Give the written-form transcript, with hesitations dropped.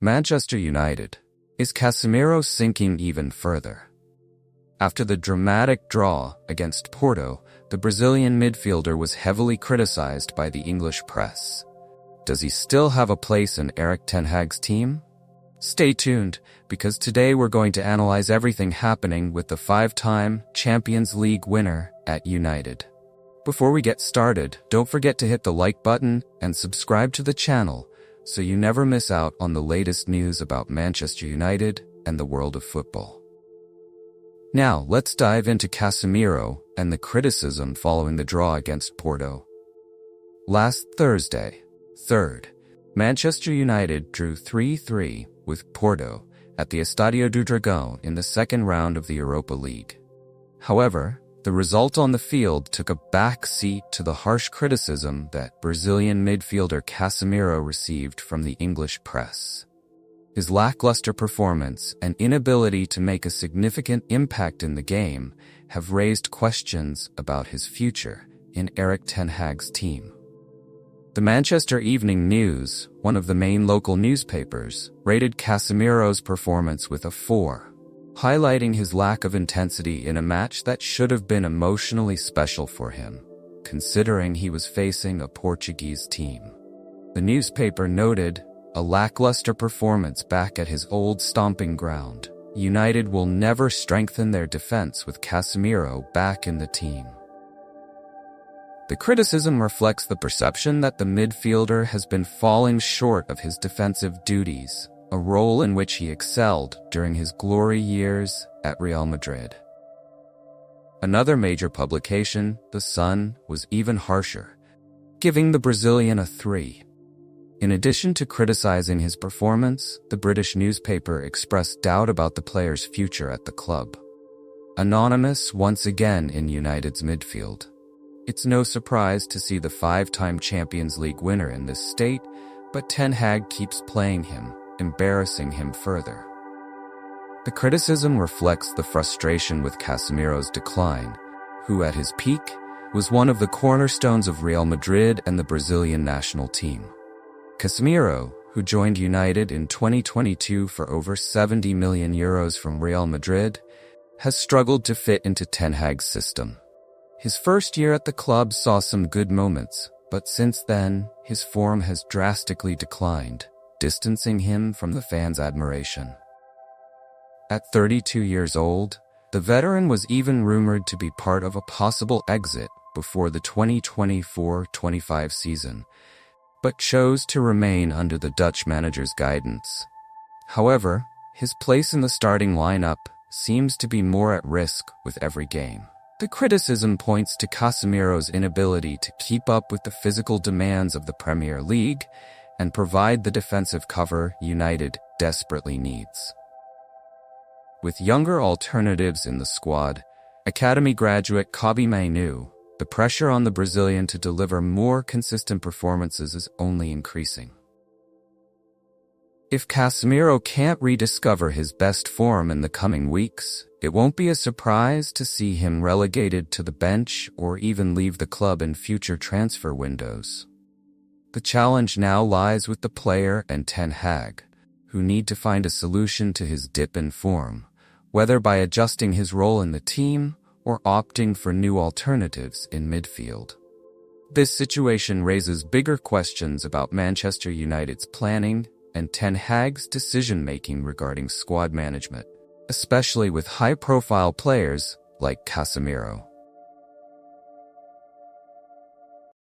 Manchester United. Is Casemiro sinking even further? After the dramatic draw against Porto, the Brazilian midfielder was heavily criticized by the English press. Does he still have a place in Erik ten Hag's team? Stay tuned, because today we're going to analyze everything happening with the five-time Champions League winner at United. Before we get started, don't forget to hit the like button and subscribe to the channel so you never miss out on the latest news about Manchester United and the world of football. Now, let's dive into Casemiro and the criticism following the draw against Porto. Last Thursday, 3rd, Manchester United drew 3-3 with Porto at the Estádio do Dragão in the second round of the Europa League. However, the result on the field took a back seat to the harsh criticism that Brazilian midfielder Casemiro received from the English press. His lackluster performance and inability to make a significant impact in the game have raised questions about his future in Erik ten Hag's team. The Manchester Evening News, one of the main local newspapers, rated Casemiro's performance with a 4, highlighting his lack of intensity in a match that should have been emotionally special for him, considering he was facing a Portuguese team. The newspaper noted, a lackluster performance back at his old stomping ground. United will never strengthen their defense with Casemiro back in the team. The criticism reflects the perception that the midfielder has been falling short of his defensive duties, a role in which he excelled during his glory years at Real Madrid. Another major publication, The Sun, was even harsher, giving the Brazilian a 3. In addition to criticizing his performance, the British newspaper expressed doubt about the player's future at the club. Anonymous once again in United's midfield. It's no surprise to see the 5-time Champions League winner in this state, but Ten Hag keeps playing him, embarrassing him further. The criticism reflects the frustration with Casemiro's decline, who at his peak was one of the cornerstones of Real Madrid and the Brazilian national team. Casemiro, who joined United in 2022 for over €70 million from Real Madrid, has struggled to fit into Ten Hag's system. His first year at the club saw some good moments, but since then, his form has drastically declined, distancing him from the fans' admiration. At 32 years old, the veteran was even rumored to be part of a possible exit before the 2024-25 season, but chose to remain under the Dutch manager's guidance. However, his place in the starting lineup seems to be more at risk with every game. The criticism points to Casemiro's inability to keep up with the physical demands of the Premier League and provide the defensive cover United desperately needs. With younger alternatives in the squad, academy graduate Kobbie Mainoo, the pressure on the Brazilian to deliver more consistent performances is only increasing. If Casemiro can't rediscover his best form in the coming weeks, it won't be a surprise to see him relegated to the bench or even leave the club in future transfer windows. The challenge now lies with the player and Ten Hag, who need to find a solution to his dip in form, whether by adjusting his role in the team or opting for new alternatives in midfield. This situation raises bigger questions about Manchester United's planning and Ten Hag's decision-making regarding squad management, especially with high-profile players like Casemiro.